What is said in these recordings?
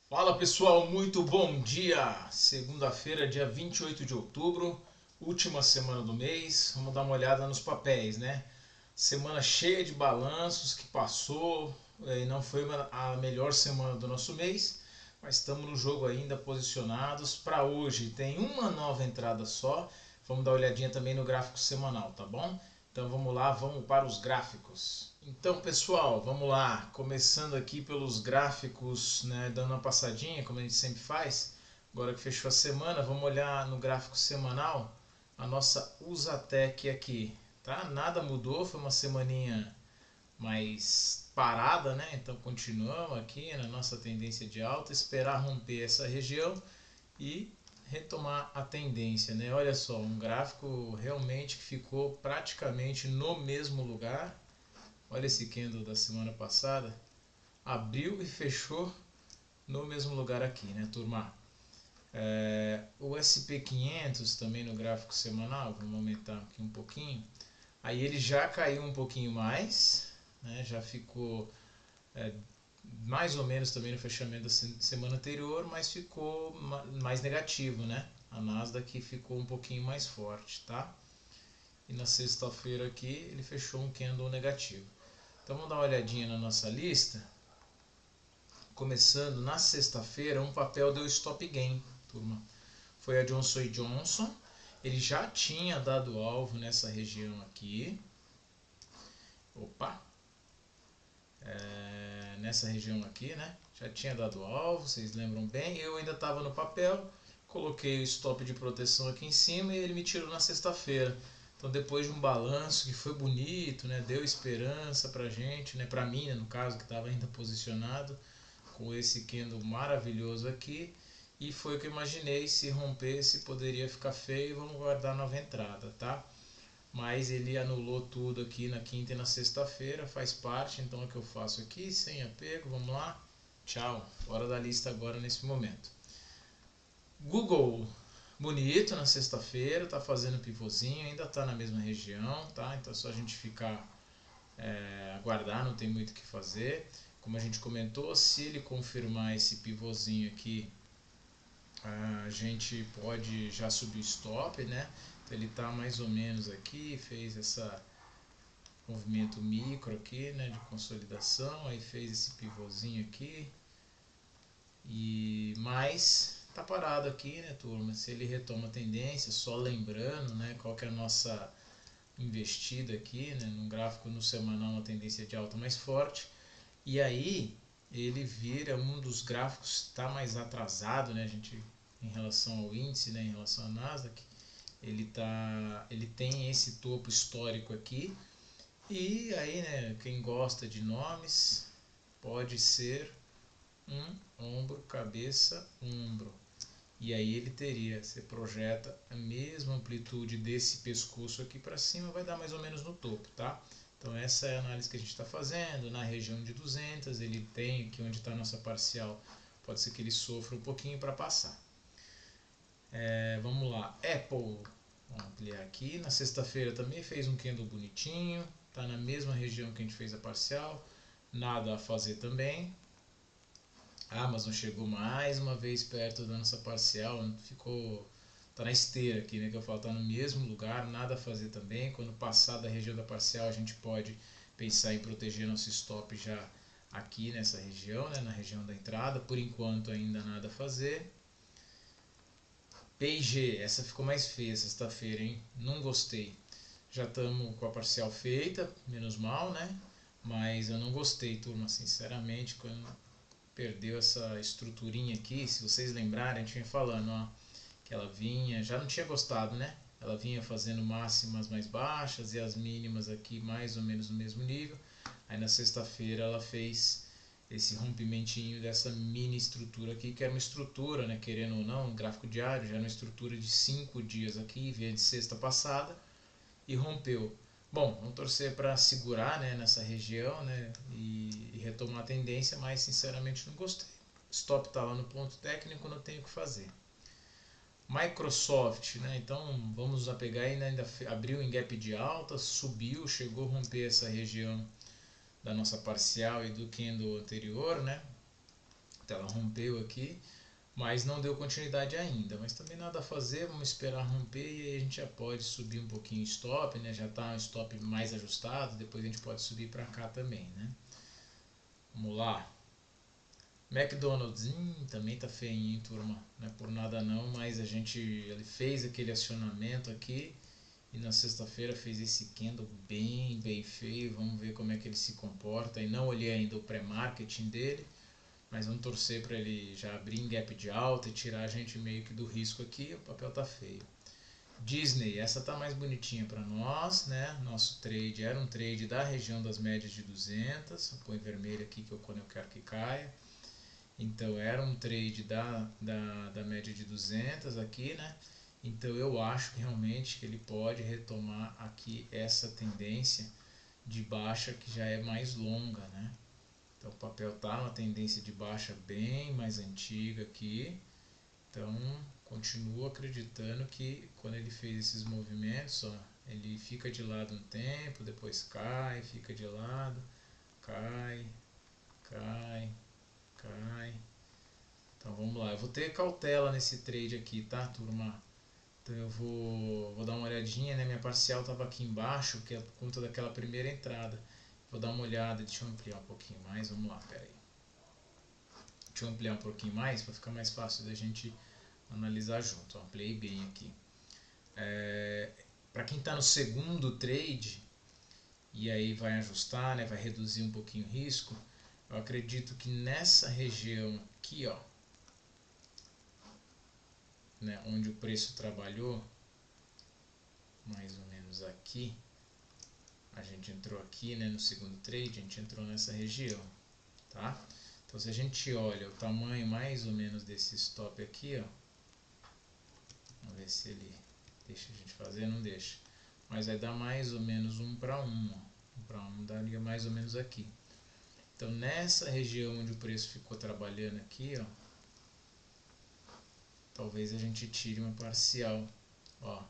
Fala pessoal, muito bom dia! Segunda-feira, dia 28 de outubro, última semana do mês. Vamos dar uma olhada nos papéis, né? Semana cheia de balanços que passou, e não foi a melhor semana do nosso mês, mas estamos no jogo ainda posicionados. Para hoje tem uma nova entrada só. Vamos dar uma olhadinha também no gráfico semanal, tá bom? Então vamos lá, vamos para os gráficos. Então pessoal, vamos lá, começando aqui pelos gráficos, né, dando uma passadinha, como a gente sempre faz. Agora que fechou a semana, vamos olhar no gráfico semanal a nossa Usatec aqui, tá? Nada mudou, foi uma semaninha mais parada, né? Então continuamos aqui na nossa tendência de alta, esperar romper essa região e retomar a tendência, né? Olha só, um gráfico realmente que ficou praticamente no mesmo lugar. Olha esse candle da semana passada, abriu e fechou no mesmo lugar aqui, né, turma? O SP500 também no gráfico semanal, vamos aumentar aqui um pouquinho. Aí ele já caiu um pouquinho mais, né, já ficou mais ou menos também no fechamento da semana anterior, mas ficou mais negativo, né? A Nasdaq ficou um pouquinho mais forte, tá? E na sexta-feira aqui ele fechou um candle negativo. Então vamos dar uma olhadinha na nossa lista. Começando na sexta-feira, um papel deu stop gain, turma. Foi a Johnson Johnson. Ele já tinha dado alvo nessa região aqui. Opa! Nessa região aqui, né? Já tinha dado alvo, vocês lembram bem. Eu ainda estava no papel, coloquei o stop de proteção aqui em cima e ele me tirou na sexta-feira. Então depois de um balanço que foi bonito, né, deu esperança pra gente, né, pra mim, né, no caso que estava ainda posicionado com esse candle maravilhoso aqui, e foi o que eu imaginei, se rompesse poderia ficar feio, vamos guardar nova entrada, tá? Mas ele anulou tudo aqui na quinta e na sexta-feira, faz parte, então é o que eu faço aqui, sem apego, vamos lá, tchau, fora da lista agora nesse momento. Google, bonito na sexta-feira, tá fazendo pivôzinho, ainda tá na mesma região, tá? Então é só a gente ficar, aguardar, não tem muito o que fazer. Como a gente comentou, se ele confirmar esse pivôzinho aqui, a gente pode já subir o stop, né? Então ele está mais ou menos aqui, fez esse movimento micro aqui, né, de consolidação, aí fez esse pivôzinho aqui, e mais tá parado aqui, né, turma? Se ele retoma a tendência, só lembrando, né, qual que é a nossa investida aqui, né, no gráfico no semanal, uma tendência de alta mais forte, e aí ele vira um dos gráficos que está mais atrasado, né, a gente, em relação ao índice, né, em relação à Nasdaq, ele tem esse topo histórico aqui, e aí, né, quem gosta de nomes, pode ser um ombro, cabeça, ombro. E aí ele teria, você projeta a mesma amplitude desse pescoço aqui para cima, vai dar mais ou menos no topo, tá? Então essa é a análise que a gente está fazendo, na região de 200, ele tem aqui onde está a nossa parcial, pode ser que ele sofra um pouquinho para passar. Vamos lá, Apple, vamos ampliar aqui, na sexta-feira também fez um candle bonitinho, está na mesma região que a gente fez a parcial, nada a fazer também. A Amazon chegou mais uma vez perto da nossa parcial, ficou, tá na esteira aqui, né, que eu falo, tá no mesmo lugar, nada a fazer também. Quando passar da região da parcial, a gente pode pensar em proteger nosso stop já aqui nessa região, né, na região da entrada. Por enquanto ainda nada a fazer. P&G, essa ficou mais feia sexta-feira, hein? Não gostei. Já estamos com a parcial feita, menos mal, né? Mas eu não gostei, turma, sinceramente, quando perdeu essa estruturinha aqui, se vocês lembrarem, a gente vinha falando, ó, que ela vinha, já não tinha gostado, né? Ela vinha fazendo máximas mais baixas e as mínimas aqui mais ou menos no mesmo nível. Aí na sexta-feira ela fez esse rompimentinho dessa mini estrutura aqui, que era uma estrutura, né, querendo ou não, um gráfico diário, já era uma estrutura de 5 dias aqui, veio de sexta passada e rompeu. Bom, vamos torcer para segurar, né, nessa região, né, e retomar a tendência, mas sinceramente não gostei. Stop está lá no ponto técnico, não tenho o que fazer. Microsoft, né, então vamos apegar ainda abriu em gap de alta, subiu, chegou a romper essa região da nossa parcial e do candle anterior, né? ela rompeu aqui, mas não deu continuidade ainda, mas também nada a fazer, vamos esperar romper e aí a gente já pode subir um pouquinho o stop, né? Já está um stop mais ajustado, depois a gente pode subir para cá também, né? Vamos lá. McDonald's, também tá feinho, turma, não é por nada não, mas ele fez aquele acionamento aqui e na sexta-feira fez esse candle bem feio, vamos ver como é que ele se comporta, e não olhei ainda o pré-marketing dele, mas vamos torcer para ele já abrir em gap de alta e tirar a gente meio que do risco aqui, o papel tá feio. Disney, essa tá mais bonitinha para nós, né? Nosso trade era um trade da região das médias de 200, põe vermelho aqui quando eu quero que caia. Então era um trade da média de 200 aqui, né? Então eu acho que realmente que ele pode retomar aqui essa tendência de baixa que já é mais longa, né? Então o papel está numa tendência de baixa bem mais antiga aqui. Então continuo acreditando que quando ele fez esses movimentos, ó, ele fica de lado um tempo, depois cai, fica de lado, cai, cai, cai. Então vamos lá, eu vou ter cautela nesse trade aqui, tá, turma? Então eu vou dar uma olhadinha, né? Minha parcial estava aqui embaixo, que é por conta daquela primeira entrada. Vou dar uma olhada, deixa eu ampliar um pouquinho mais, vamos lá, pera aí. Deixa eu ampliar um pouquinho mais para ficar mais fácil da gente analisar junto. Ó, ampliei bem aqui. Para quem está no segundo trade e aí vai ajustar, né? Vai reduzir um pouquinho o risco. Eu acredito que nessa região aqui, ó, né, onde o preço trabalhou, mais ou menos aqui, a gente entrou aqui, né, no segundo trade, a gente entrou nessa região, tá? Então se a gente olha o tamanho mais ou menos desse stop aqui, ó, vamos ver se ele deixa a gente fazer, não deixa, mas vai dar mais ou menos 1 para 1, ó. 1 para 1 daria mais ou menos aqui. Então nessa região onde o preço ficou trabalhando aqui, ó, talvez a gente tire uma parcial, ó,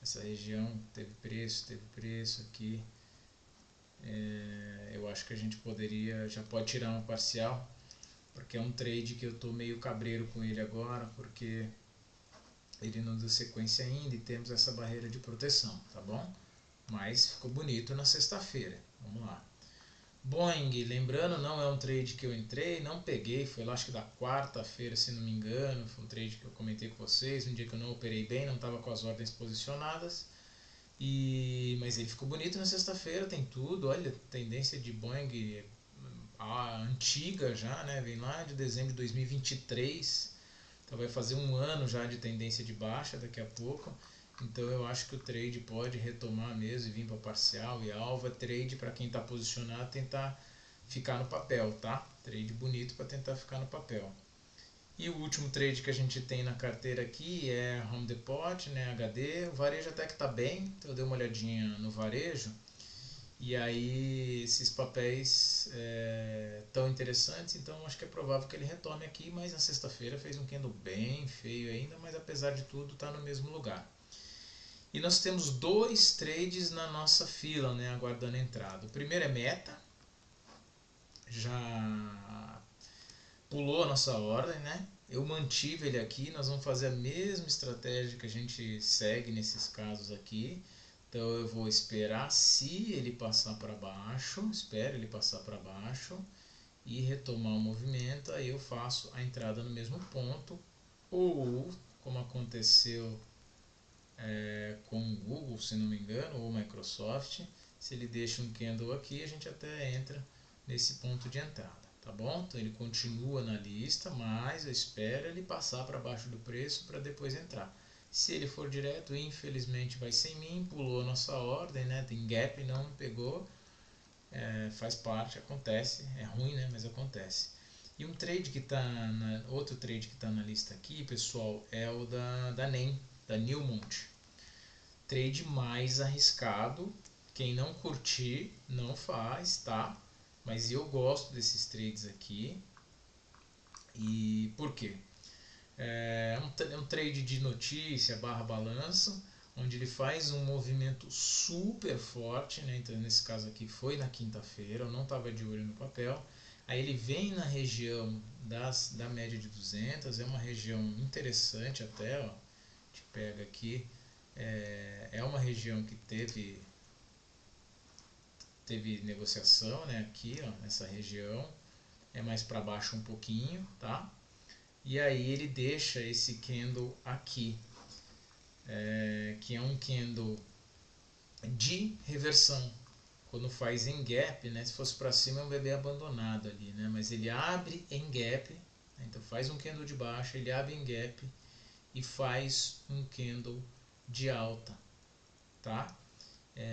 essa região teve preço aqui, eu acho que a gente já pode tirar uma parcial, porque é um trade que eu estou meio cabreiro com ele agora, porque ele não deu sequência ainda e temos essa barreira de proteção, tá bom? Mas ficou bonito na sexta-feira, vamos lá. Boeing, lembrando, não é um trade que eu entrei, não peguei, foi lá acho que da quarta-feira, se não me engano, foi um trade que eu comentei com vocês, um dia que eu não operei bem, não estava com as ordens posicionadas, mas ele ficou bonito na sexta-feira, tem tudo, olha, tendência de Boeing antiga já, né, vem lá de dezembro de 2023, então vai fazer um ano já de tendência de baixa daqui a pouco. Então eu acho que o trade pode retomar mesmo e vir para parcial e alva. Trade para quem está posicionado tentar ficar no papel, tá? Trade bonito para tentar ficar no papel. E o último trade que a gente tem na carteira aqui é Home Depot, né, HD. O varejo até que está bem, então eu dei uma olhadinha no varejo. E aí esses papéis tão interessantes, então acho que é provável que ele retome aqui, mas na sexta-feira fez um candle bem feio ainda, mas apesar de tudo está no mesmo lugar. E nós temos 2 trades na nossa fila, né, aguardando a entrada. O primeiro é Meta, já pulou a nossa ordem, né? Eu mantive ele aqui, nós vamos fazer a mesma estratégia que a gente segue nesses casos aqui. Então eu vou esperar se ele passar para baixo, espero ele passar para baixo e retomar o movimento, aí eu faço a entrada no mesmo ponto, ou como aconteceu com o Google, se não me engano, ou Microsoft, se ele deixa um candle aqui, a gente até entra nesse ponto de entrada, tá bom? Então ele continua na lista, mas eu espero ele passar para baixo do preço para depois entrar. Se ele for direto, infelizmente vai sem mim, pulou a nossa ordem, né? Tem gap, não pegou, faz parte, acontece, é ruim, né? Mas acontece. E outro trade que está na lista aqui, pessoal, é o da NEM, da Newmont. Trade mais arriscado, quem não curtir não faz, tá? Mas eu gosto desses trades aqui. E por quê? É um trade de notícia / balanço, onde ele faz um movimento super forte, né? Então nesse caso aqui foi na quinta-feira, eu não estava de olho no papel. Aí ele vem na região da média de 200, é uma região interessante até, ó. A gente pega aqui, é uma região que teve negociação, né, aqui, ó, nessa região, é mais para baixo um pouquinho, tá? E aí ele deixa esse candle aqui, que é um candle de reversão. Quando faz em gap, né, se fosse para cima é um bebê abandonado ali, né, mas ele abre em gap, né, então faz um candle de baixa, ele abre em gap e faz um candle de alta, tá?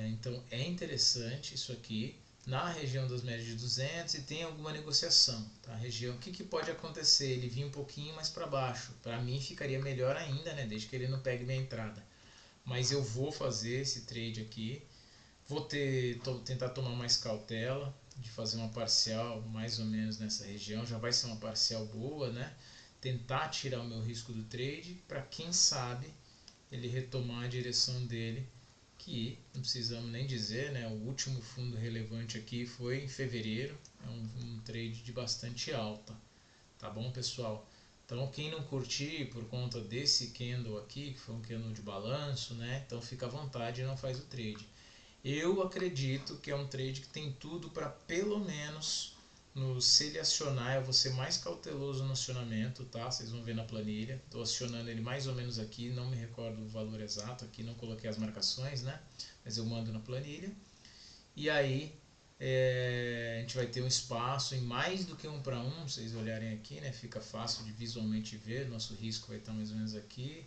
Então é interessante isso aqui na região das médias de 200 e tem alguma negociação, tá? Região, o que pode acontecer? Ele vir um pouquinho mais para baixo, para mim ficaria melhor ainda, né, desde que ele não pegue minha entrada. Mas eu vou fazer esse trade aqui, vou tentar tomar mais cautela de fazer uma parcial mais ou menos nessa região, já vai ser uma parcial boa, né? Tentar tirar o meu risco do trade para quem sabe ele retomar a direção dele, que não precisamos nem dizer, né? O último fundo relevante aqui foi em fevereiro, é um trade de bastante alta, tá bom, pessoal? Então quem não curtir por conta desse candle aqui, que foi um candle de balanço, né? Então fica à vontade e não faz o trade. Eu acredito que é um trade que tem tudo para pelo menos se ele acionar, eu vou ser mais cauteloso no acionamento, tá? Vocês vão ver na planilha. Estou acionando ele mais ou menos aqui, não me recordo o valor exato aqui, não coloquei as marcações, né? Mas eu mando na planilha. E aí a gente vai ter um espaço em mais do que 1 para 1, vocês olharem aqui, né? Fica fácil de visualmente ver, nosso risco vai estar mais ou menos aqui.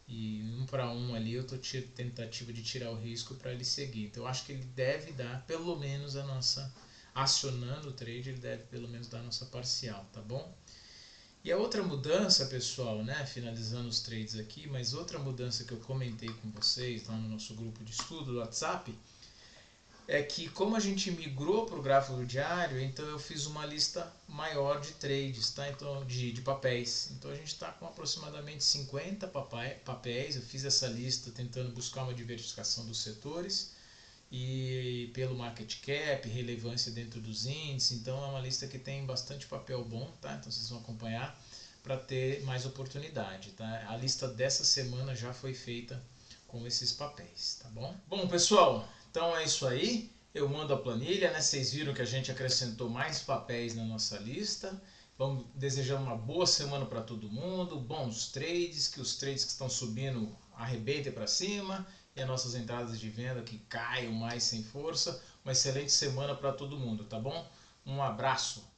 E 1 para 1 ali eu estou tentativa de tirar o risco para ele seguir. Então eu acho que ele deve dar pelo menos a nossa, acionando o trade, ele deve pelo menos dar a nossa parcial, tá bom? E a outra mudança, pessoal, né, finalizando os trades aqui, mas outra mudança que eu comentei com vocês lá no nosso grupo de estudo do WhatsApp, é que como a gente migrou para o gráfico diário, então eu fiz uma lista maior de trades, tá? Então, de papéis. Então a gente está com aproximadamente 50 papéis. Eu fiz essa lista tentando buscar uma diversificação dos setores e pelo market cap, relevância dentro dos índices. Então é uma lista que tem bastante papel bom, tá? Então vocês vão acompanhar para ter mais oportunidade, tá? A lista dessa semana já foi feita com esses papéis, tá bom? Bom, pessoal, então é isso aí. Eu mando a planilha, né? Vocês viram que a gente acrescentou mais papéis na nossa lista. Vamos desejar uma boa semana para todo mundo, bons trades, que os trades que estão subindo arrebentem para cima e as nossas entradas de venda que caiam mais sem força. Uma excelente semana para todo mundo, tá bom? Um abraço.